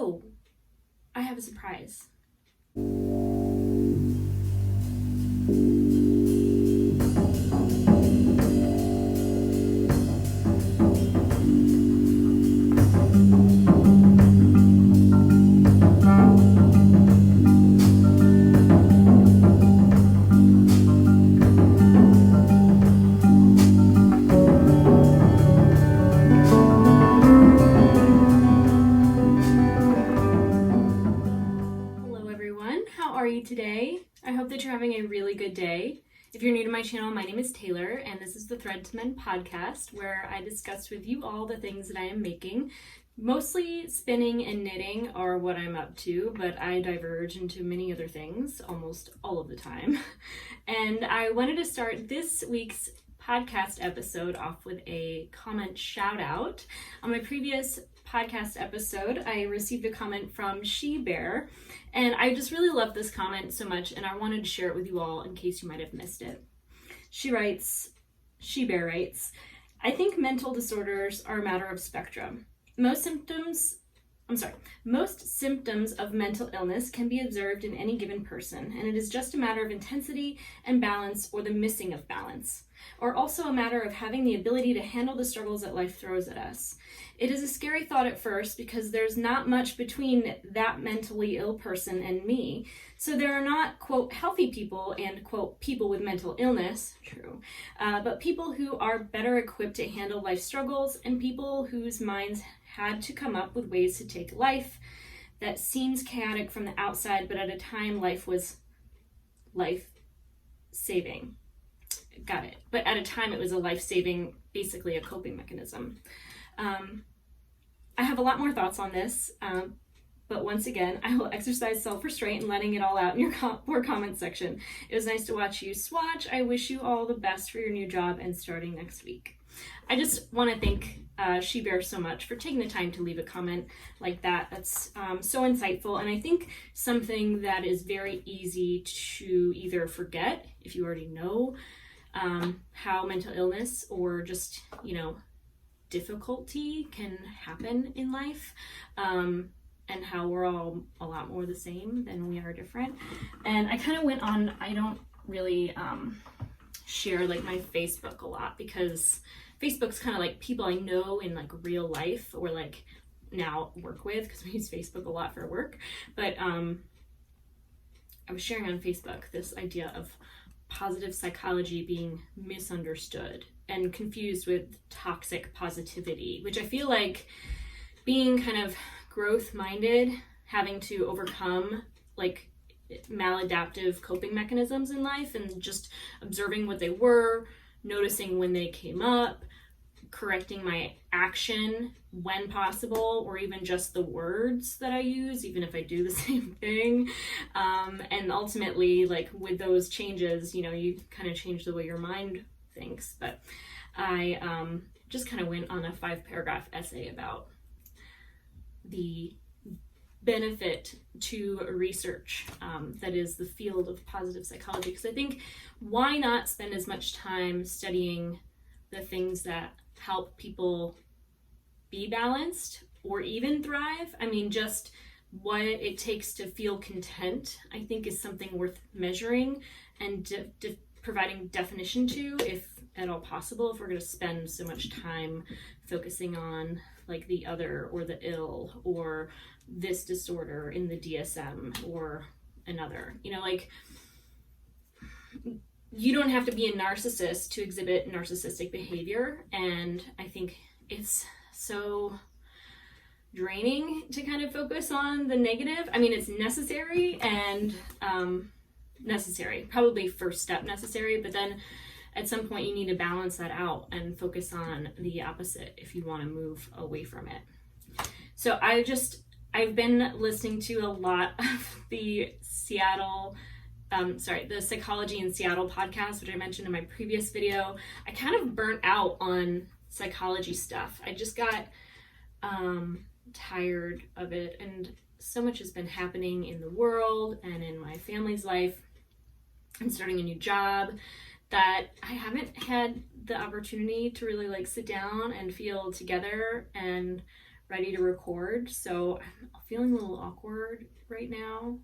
oh, I have a surprise. Today. I hope that you're having a really good day. If you're new to my channel, my name is Taylor, and this is the Thread to Mend podcast, where I discuss with you all the things that I am making. Mostly spinning and knitting are what I'm up to, but I diverge into many other things almost all of the time. And I wanted to start this week's podcast episode off with a comment shout out. On my previous podcast episode, I received a comment from She Bear, and I just really loved this comment so much, and I wanted to share it with you all in case you might have missed it. She Bear writes, I think mental disorders are a matter of spectrum. Most symptoms of mental illness can be observed in any given person, and it is just a matter of intensity and balance, or the missing of balance, or also a matter of having the ability to handle the struggles that life throws at us. It is a scary thought at first because there's not much between that mentally ill person and me, so there are not, quote, healthy people and, quote, people with mental illness, true, but people who are better equipped to handle life struggles and people whose minds had to come up with ways to take life that seems chaotic from the outside, but at a time life was life-saving. Got it. But at a time it was a life-saving, basically a coping mechanism. I have a lot more thoughts on this, but once again, I will exercise self-restraint and letting it all out in your comment section. It was nice to watch you swatch. I wish you all the best for your new job and starting next week. I just want to thank She Bear so much for taking the time to leave a comment like that. That's so insightful, and I think something that is very easy to either forget if you already know how mental illness or just, difficulty can happen in life, and how we're all a lot more the same than we are different. And I kind of went on, I don't really share like my Facebook a lot because Facebook's kind of like people I know in like real life or like now work with, because we use Facebook a lot for work. But I was sharing on Facebook this idea of positive psychology being misunderstood and confused with toxic positivity, which I feel like being kind of growth-minded, having to overcome like maladaptive coping mechanisms in life and just observing what they were, noticing when they came up, correcting my action when possible, or even just the words that I use, even if I do the same thing. And ultimately, like with those changes, you kind of change the way your mind thinks. But I just kind of went on a 5-paragraph essay about the benefit to research that is the field of positive psychology, because I think why not spend as much time studying the things that help people be balanced or even thrive? I mean, just what it takes to feel content, I think, is something worth measuring and providing definition to, if at all possible, if we're going to spend so much time focusing on like the other or the ill or this disorder in the DSM or another. You don't have to be a narcissist to exhibit narcissistic behavior, and I think it's so draining to kind of focus on the negative. I mean, it's necessary and probably first step necessary, but then at some point you need to balance that out and focus on the opposite if you want to move away from it. So I've been listening to a lot of the the Psychology in Seattle podcast, which I mentioned in my previous video. I kind of burnt out on psychology stuff. I just got tired of it, and so much has been happening in the world and in my family's life and starting a new job that I haven't had the opportunity to really like sit down and feel together and ready to record. So I'm feeling a little awkward right now,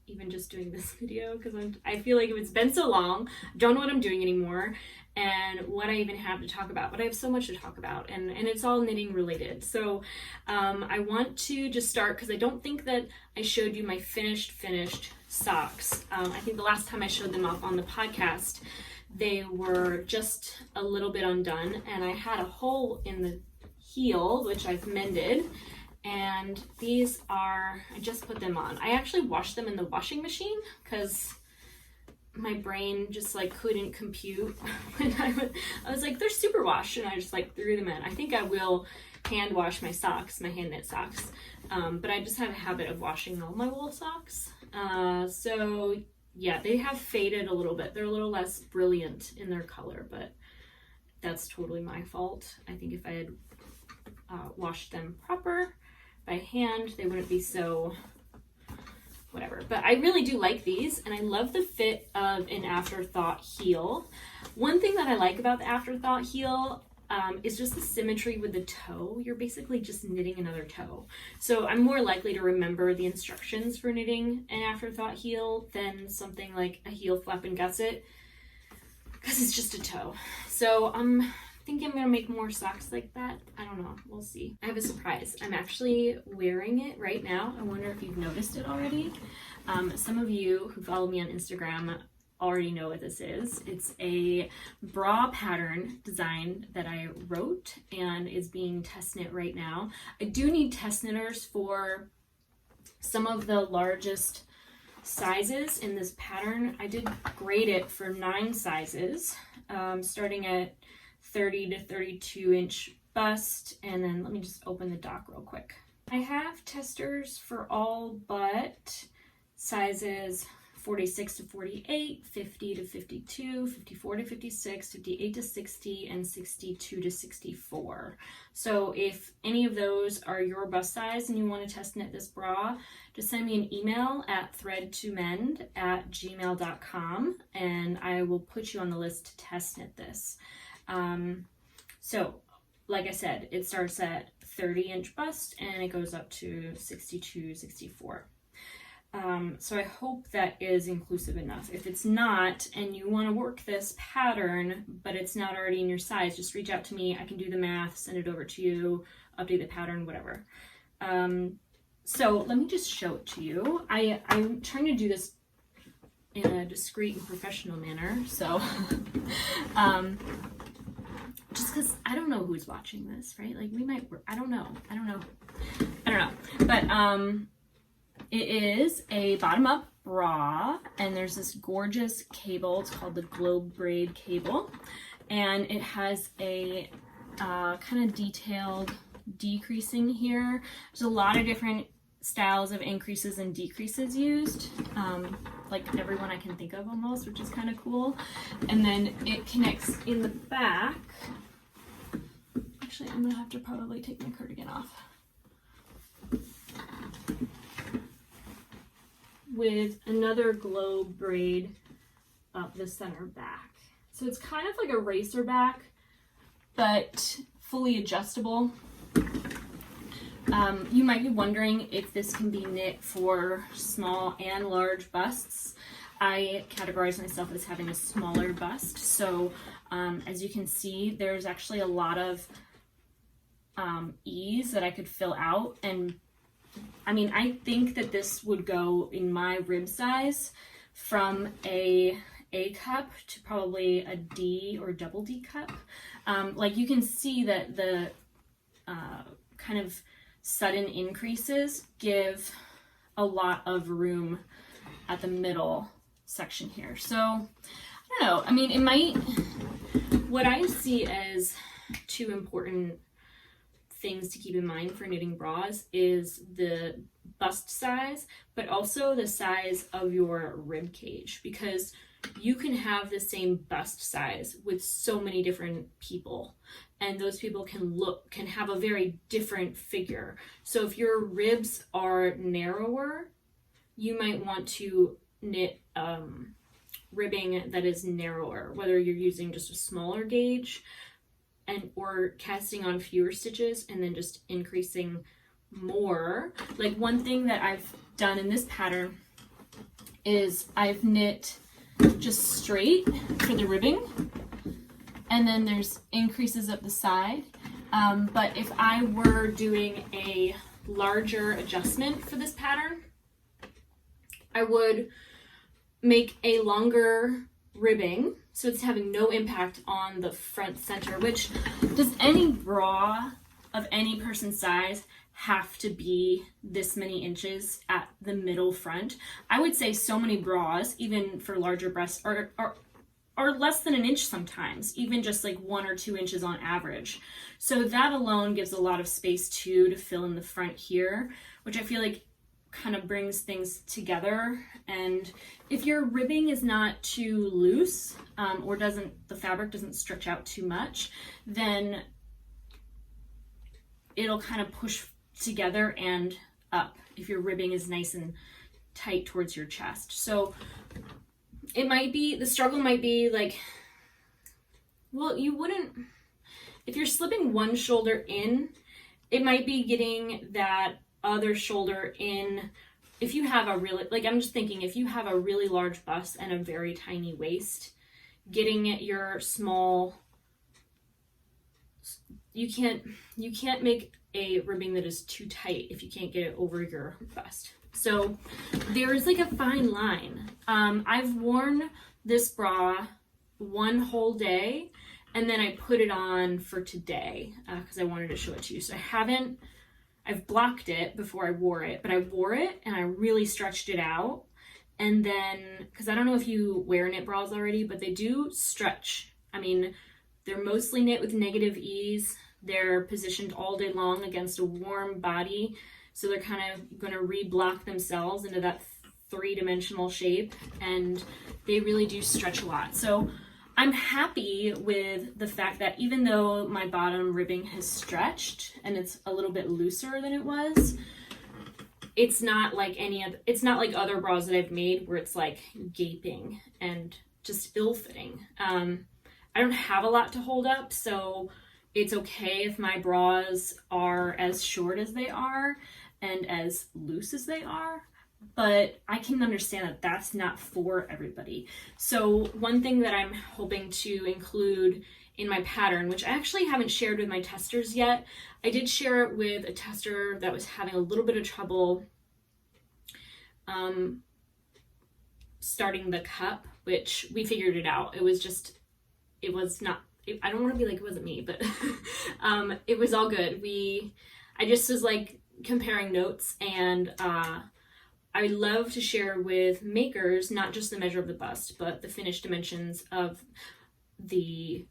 even just doing this video, because I feel like it's been so long, I don't know what I'm doing anymore and what I even have to talk about, but I have so much to talk about, and it's all knitting related. So I want to just start, because I don't think that I showed you my finished socks. I think the last time I showed them off on the podcast, they were just a little bit undone, and I had a hole in the heel, which I've mended. And these are, I just put them on. I actually washed them in the washing machine because my brain just like couldn't compute when I was like, they're super washed, and I just like threw them in. I think I will hand wash my socks, my hand knit socks, but I just have a habit of washing all my wool socks. So yeah, they have faded a little bit. They're a little less brilliant in their color, but that's totally my fault. I think if I had washed them proper by hand, they wouldn't be so whatever. But I really do like these, and I love the fit of an Afterthought heel. One thing that I like about the Afterthought heel is just the symmetry with the toe. You're basically just knitting another toe. So I'm more likely to remember the instructions for knitting an Afterthought heel than something like a heel flap and gusset, because it's just a toe. So I think I'm gonna make more socks like that. I don't know, we'll see. I have a surprise. I'm actually wearing it right now. I wonder if you've noticed it already. Some of you who follow me on Instagram already know what this is. It's a bra pattern design that I wrote and is being test knit right now. I do need test knitters for some of the largest sizes in this pattern. I did grade it for 9 sizes, starting at 30 to 32 inch bust, and then let me just open the doc real quick. I have testers for all but sizes 46 to 48, 50 to 52, 54 to 56, 58 to 60, and 62 to 64. So if any of those are your bust size and you want to test knit this bra, just send me an email at threadtomend@gmail.com, and I will put you on the list to test knit this. So like I said, it starts at 30 inch bust and it goes up to 62, 64. So I hope that is inclusive enough. If it's not, and you want to work this pattern, but it's not already in your size, just reach out to me. I can do the math, send it over to you, update the pattern, whatever. So let me just show it to you. I'm trying to do this in a discreet and professional manner. So, just because I don't know who's watching this, right? Like we might, I don't know. But, it is a bottom-up bra, and there's this gorgeous cable. It's called the Globe Braid cable, and it has a kind of detailed decreasing here. There's a lot of different styles of increases and decreases used, like everyone I can think of almost, which is kind of cool. And then it connects in the back. Actually, I'm gonna have to probably take my cardigan off. With another Globe braid up the center back. So it's kind of like a racer back, but fully adjustable. You might be wondering if this can be knit for small and large busts. I categorize myself as having a smaller bust. So as you can see, there's actually a lot of ease that I could fill out, and I mean, I think that this would go in my rib size from a cup to probably a D or double D cup. Like you can see that the kind of sudden increases give a lot of room at the middle section here. So I don't know. I mean, it might, what I see as 2 important things to keep in mind for knitting bras is the bust size, but also the size of your rib cage, because you can have the same bust size with so many different people, and those people can have a very different figure. So if your ribs are narrower, you might want to knit ribbing that is narrower, whether you're using just a smaller gauge and or casting on fewer stitches and then just increasing more. Like one thing that I've done in this pattern is I've knit just straight for the ribbing, and then there's increases up the side. But if I were doing a larger adjustment for this pattern, I would make a longer ribbing so it's having no impact on the front center, which does any bra of any person's size have to be this many inches at the middle front? I would say so many bras, even for larger breasts, are less than an inch sometimes, even just like 1 or 2 inches on average. So that alone gives a lot of space too to fill in the front here, which I feel like kind of brings things together. And if your ribbing is not too loose, or the fabric doesn't stretch out too much, then it'll kind of push together and up if your ribbing is nice and tight towards your chest. So it might be, the struggle might be like, well, you wouldn't, if you're slipping one shoulder in, it might be getting that other shoulder in. If you have a really, like, I'm just thinking, if you have a really large bust and a very tiny waist, getting your small, you can't make a ribbing that is too tight if you can't get it over your bust. So there is like a fine line. I've worn this bra one whole day, and then I put it on for today because I wanted to show it to you. So I've blocked it before I wore it, but I wore it and I really stretched it out. And then, because I don't know if you wear knit bras already, but they do stretch. I mean, they're mostly knit with negative ease. They're positioned all day long against a warm body. So they're kind of going to re-block themselves into that 3-dimensional shape, and they really do stretch a lot. So I'm happy with the fact that even though my bottom ribbing has stretched and it's a little bit looser than it was, it's not like it's not like other bras that I've made where it's like gaping and just ill-fitting. I don't have a lot to hold up, so it's okay if my bras are as short as they are and as loose as they are, but I can understand that that's not for everybody. So one thing that I'm hoping to include in my pattern, which I actually haven't shared with my testers yet, I did share it with a tester that was having a little bit of trouble starting the cup, which we figured it out. It was not, I don't want to be like it wasn't me, but it was all good. I just was like comparing notes, and I love to share with makers not just the measure of the bust, but the finished dimensions of the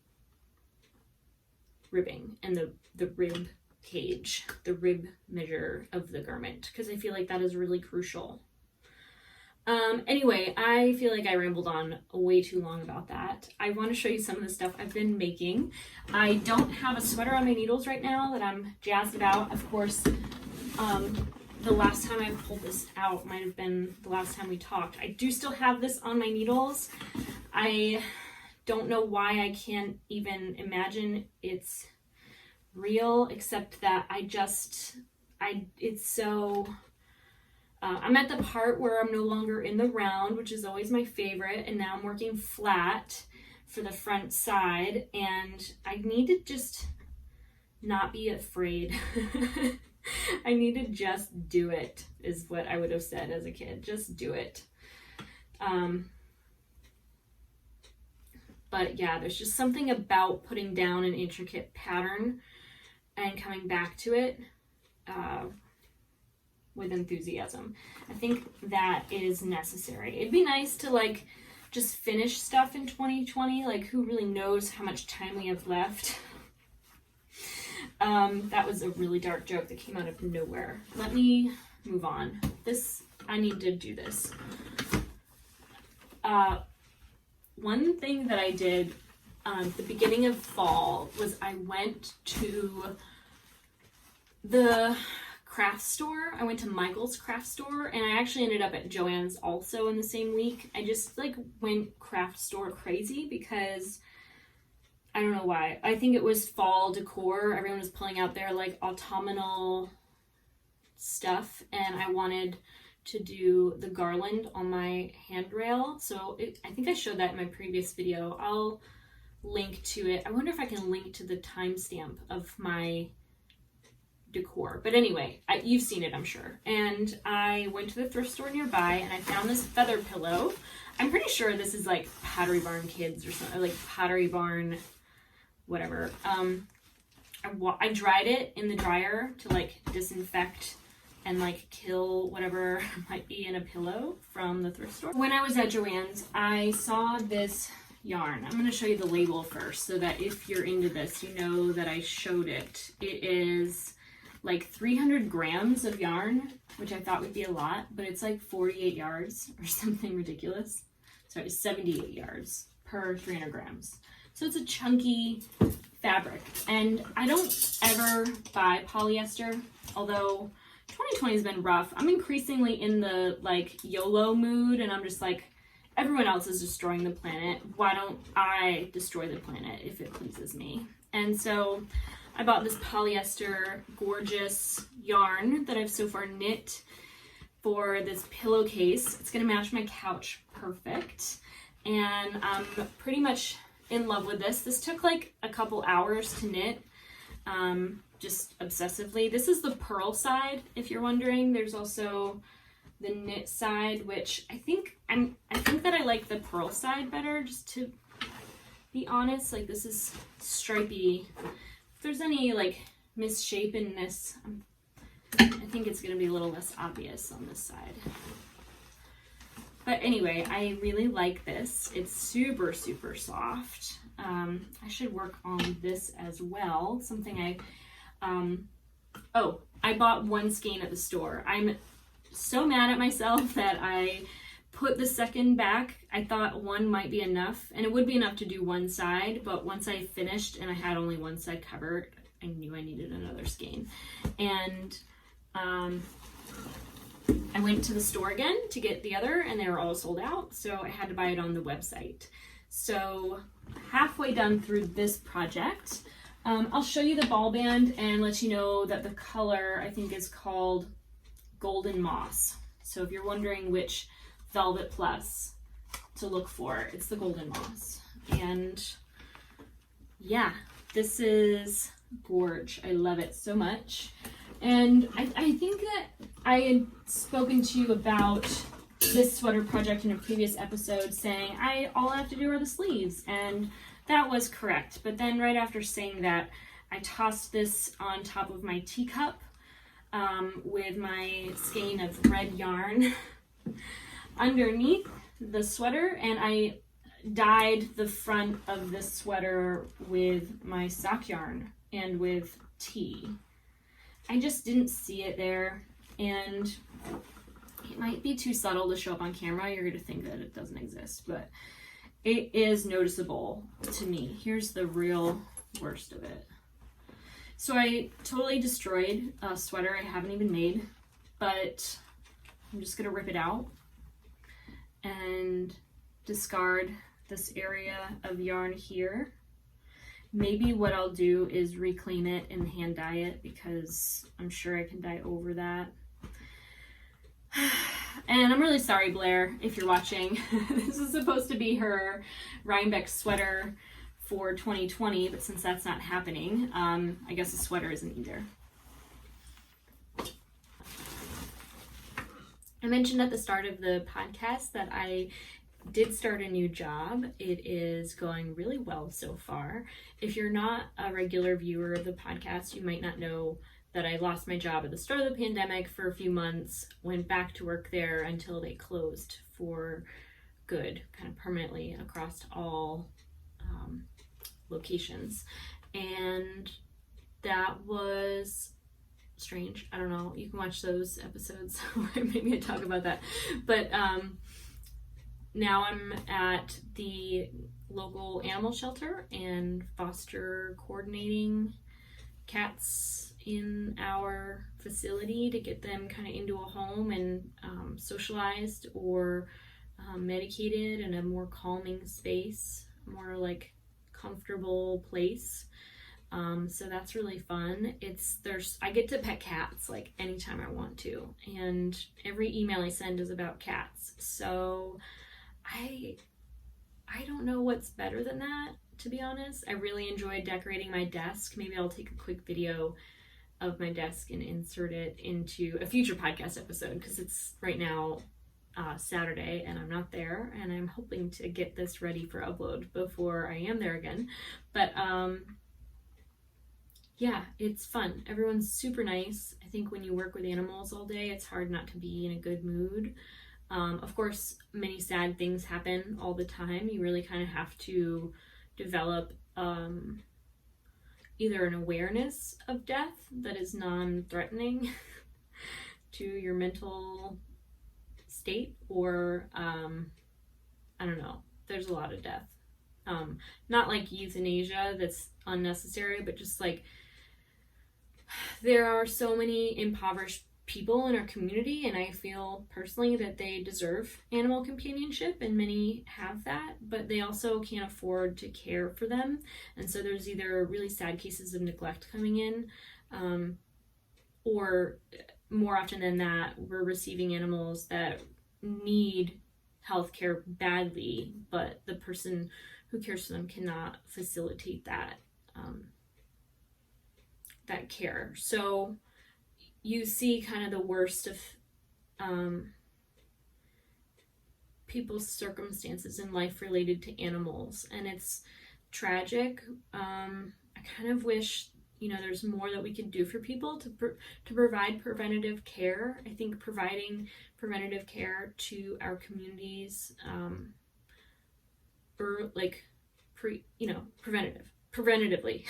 ribbing and the rib cage, the rib measure of the garment, because I feel like that is really crucial. Anyway, I feel like I rambled on way too long about that. I want to show you some of the stuff I've been making. I don't have a sweater on my needles right now that I'm jazzed about. Of course, the last time I pulled this out might have been the last time we talked. I do still have this on my needles. I don't know why I can't even imagine it's real, except that it's so... I'm at the part where I'm no longer in the round, which is always my favorite, and now I'm working flat for the front side, and I need to just not be afraid. I need to just do it, is what I would have said as a kid. Just do it. But yeah, there's just something about putting down an intricate pattern and coming back to it with enthusiasm. I think that is necessary. It'd be nice to like just finish stuff in 2020. Like, who really knows how much time we have left? That was a really dark joke that came out of nowhere. Let me move on. I need to do this. One thing that I did at the beginning of fall was I went to the craft store. I went to Michael's craft store, and I actually ended up at Joann's also in the same week. I just like went craft store crazy because I don't know why. I think it was fall decor. Everyone was pulling out their like autumnal stuff, and I wanted to do the garland on my handrail. So I think I showed that in my previous video. I'll link to it. I wonder if I can link to the timestamp of my decor. But anyway, you've seen it, I'm sure. And I went to the thrift store nearby and I found this feather pillow. I'm pretty sure this is like Pottery Barn Kids or something, or like Pottery Barn, whatever. I dried it in the dryer to like disinfect and like kill whatever might be in a pillow from the thrift store. When I was at Joann's, I saw this yarn. I'm going to show you the label first so that if you're into this, you know that I showed it. It is like 300 grams of yarn, which I thought would be a lot, but it's like 48 yards or something ridiculous. Sorry, 78 yards per 300 grams. So it's a chunky fabric. And I don't ever buy polyester, although 2020 has been rough. I'm increasingly in the like YOLO mood, and I'm just like, everyone else is destroying the planet. Why don't I destroy the planet if it pleases me? And so I bought this polyester gorgeous yarn that I've so far knit for this pillowcase. It's gonna match my couch perfect. And I'm pretty much in love with this. This took like a couple hours to knit, just obsessively. This is the purl side, if you're wondering. There's also the knit side, which I think that I like the purl side better, just to be honest. Like, this is stripy. If there's any like misshapenness, I think it's gonna be a little less obvious on this side. But anyway, I really like this. It's super, super soft. I should work on this as well. Something I bought one skein at the store. I'm so mad at myself that I put the second back. I thought one might be enough, and it would be enough to do one side, but once I finished and I had only one side covered, I knew I needed another skein. And I went to the store again to get the other, and they were all sold out, so I had to buy it on the website. So halfway done through this project. I'll show you the ball band and let you know that the color, I think, is called Golden Moss. So if you're wondering which Velvet Plus to look for, it's the Golden Moss. And yeah, this is gorge. I love it so much. And I think that I had spoken to you about this sweater project in a previous episode, saying all I have to do are the sleeves, and that was correct. But then right after saying that, I tossed this on top of my teacup with my skein of red yarn underneath the sweater, and I dyed the front of this sweater with my sock yarn and with tea. I just didn't see it there, and it might be too subtle to show up on camera. You're going to think that it doesn't exist, but it is noticeable to me. Here's the real worst of it. So I totally destroyed a sweater I haven't even made, but I'm just going to rip it out and discard this area of yarn here. Maybe what I'll do is reclaim it and hand dye it, because I'm sure I can dye over that. And I'm really sorry, Blair, if you're watching. This is supposed to be her Rhinebeck sweater for 2020, but since that's not happening, I guess the sweater isn't either. I mentioned at the start of the podcast that I did start a new job. It is going really well so far. If you're not a regular viewer of the podcast, you might not know that I lost my job at the start of the pandemic for a few months, went back to work there until they closed for good, kind of permanently across all locations. And that was strange. I don't know. You can watch those episodes where maybe I talk about that. But now I'm at the local animal shelter and foster coordinating cats in our facility to get them kind of into a home and socialized or medicated in a more calming space, more like comfortable place. So that's really fun. I get to pet cats like anytime I want to, and every email I send is about cats. So I don't know what's better than that, to be honest. I really enjoyed decorating my desk. Maybe I'll take a quick video of my desk and insert it into a future podcast episode, because it's right now Saturday and I'm not there, and I'm hoping to get this ready for upload before I am there again. But yeah, it's fun. Everyone's super nice. I think when you work with animals all day, it's hard not to be in a good mood. Of course, many sad things happen all the time. You really kind of have to develop either an awareness of death that is non-threatening to your mental state, or I don't know, there's a lot of death. Not like euthanasia that's unnecessary, but just like there are so many impoverished people in our community, and I feel personally that they deserve animal companionship, and many have that, but they also can't afford to care for them. And so there's either really sad cases of neglect coming in, or more often than that, we're receiving animals that need healthcare badly, but the person who cares for them cannot facilitate that that care. So you see kind of the worst of people's circumstances in life related to animals, and it's tragic. I kind of wish, there's more that we could do for people to provide preventative care. I think providing preventative care to our communities, or like preventatively,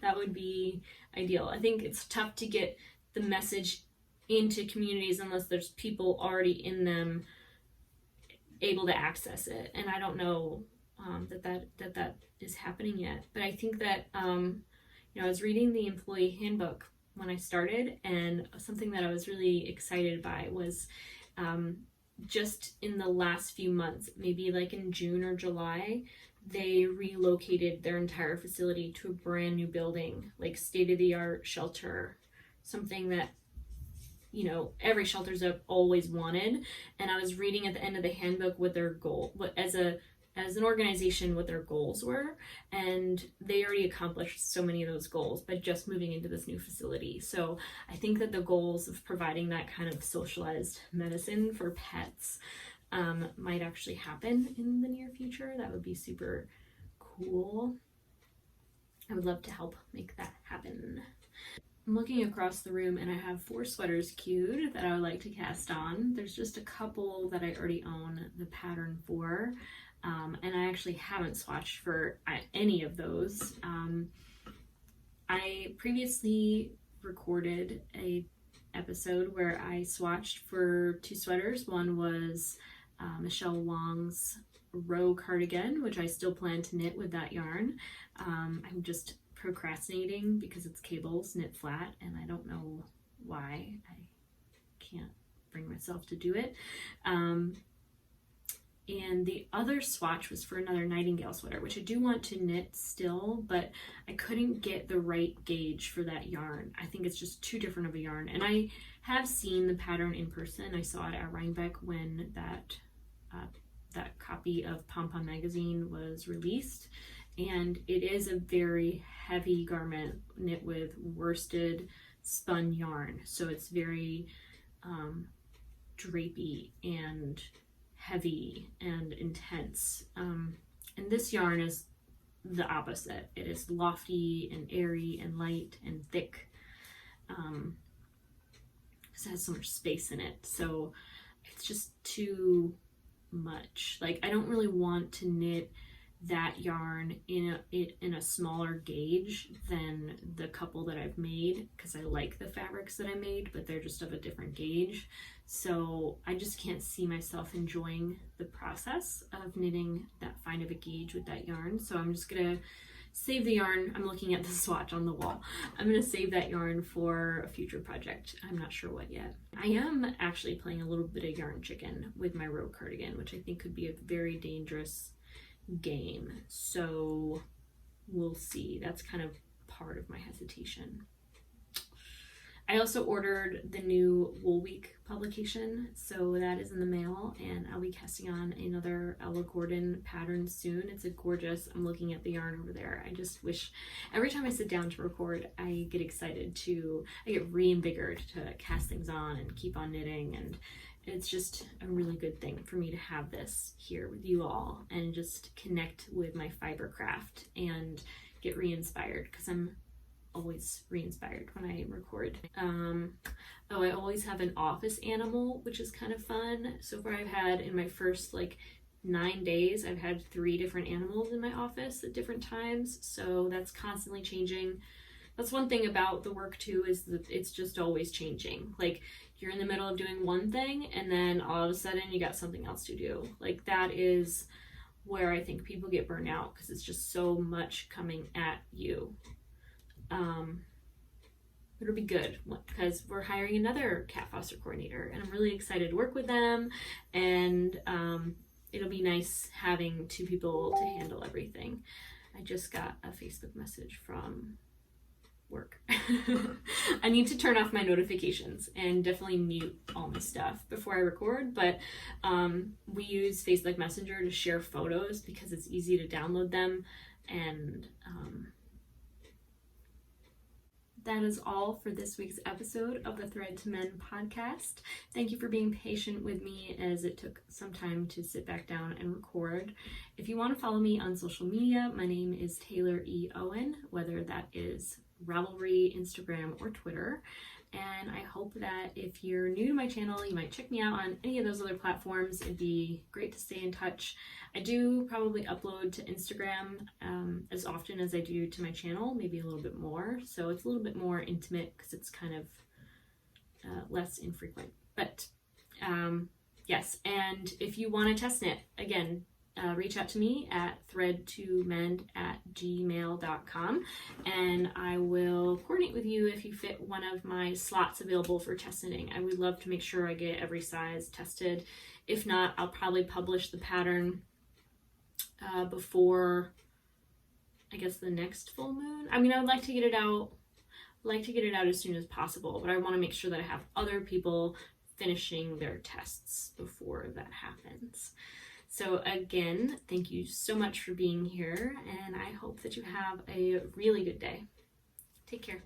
that would be ideal. I think it's tough to get the message into communities unless there's people already in them able to access it, and I don't know that is happening yet. But I think that I was reading the employee handbook when I started, and something that I was really excited by was just in the last few months, maybe like in June or July, they relocated their entire facility to a brand new building, like state-of-the-art shelter, something that every shelter's always wanted. And I was reading at the end of the handbook what their goal, as an organization, what their goals were, and they already accomplished so many of those goals by just moving into this new facility. So I think that the goals of providing that kind of socialized medicine for pets might actually happen in the near future. That would be super cool. I would love to help make that happen. I'm looking across the room and I have 4 sweaters queued that I would like to cast on. There's just a couple that I already own the pattern for, and I actually haven't swatched for any of those. I previously recorded a episode where I swatched for 2 sweaters. One was Michelle Wong's row cardigan, which I still plan to knit with that yarn. I'm just procrastinating because it's cables knit flat, and I don't know why. I can't bring myself to do it. And the other swatch was for another Nightingale sweater, which I do want to knit still, but I couldn't get the right gauge for that yarn. I think it's just too different of a yarn. And I have seen the pattern in person. I saw it at Rhinebeck when that copy of Pom Pom magazine was released. And it is a very heavy garment knit with worsted spun yarn. So it's very drapey and heavy and intense. And this yarn is the opposite. It is lofty and airy and light and thick. Because it has so much space in it. So it's just too much. Like, I don't really want to knit that yarn in a smaller gauge than the couple that I've made, because I like the fabrics that I made, but they're just of a different gauge. So I just can't see myself enjoying the process of knitting that fine of a gauge with that yarn. So I'm just gonna save the yarn. I'm looking at the swatch on the wall. I'm gonna save that yarn for a future project. I'm not sure what yet. I am actually playing a little bit of yarn chicken with my row cardigan, which I think could be a very dangerous game. So we'll see. That's kind of part of my hesitation. I also ordered the new Wool Week publication, so that is in the mail, and I'll be casting on another Ella Gordon pattern soon. It's a gorgeous, I'm looking at the yarn over there. I just wish, every time I sit down to record, I get excited I get reinvigorated to cast things on and keep on knitting, and it's just a really good thing for me to have this here with you all and just connect with my fiber craft and get re-inspired, because I'm always re-inspired when I record. I always have an office animal, which is kind of fun. So far I've had, in my first like 9 days, I've had 3 different animals in my office at different times, so that's constantly changing. That's one thing about the work too, is that it's just always changing. Like, you're in the middle of doing one thing and then all of a sudden you got something else to do. Like, that is where I think people get burnt out, because it's just so much coming at you. It'll be good because we're hiring another cat foster coordinator, and I'm really excited to work with them, and it'll be nice having 2 people to handle everything. I just got a Facebook message from work. I need to turn off my notifications and definitely mute all my stuff before I record, but we use Facebook Messenger to share photos because it's easy to download them, and that is all for this week's episode of the Thread to Mend podcast. Thank you for being patient with me as it took some time to sit back down and record. If you want to follow me on social media, my name is Taylor E. Owen, whether that is Ravelry, Instagram, or Twitter. And I hope that if you're new to my channel, you might check me out on any of those other platforms. It'd be great to stay in touch. I do probably upload to Instagram as often as I do to my channel, maybe a little bit more. So it's a little bit more intimate because it's kind of less infrequent. But yes, and if you want to test knit, again, reach out to me at thread2mend@gmail.com, and I will coordinate with you if you fit one of my slots available for test knitting. I would love to make sure I get every size tested. If not, I'll probably publish the pattern before, I guess, the next full moon. I mean, I would like to get it out as soon as possible, but I want to make sure that I have other people finishing their tests before that happens. So again, thank you so much for being here, and I hope that you have a really good day. Take care.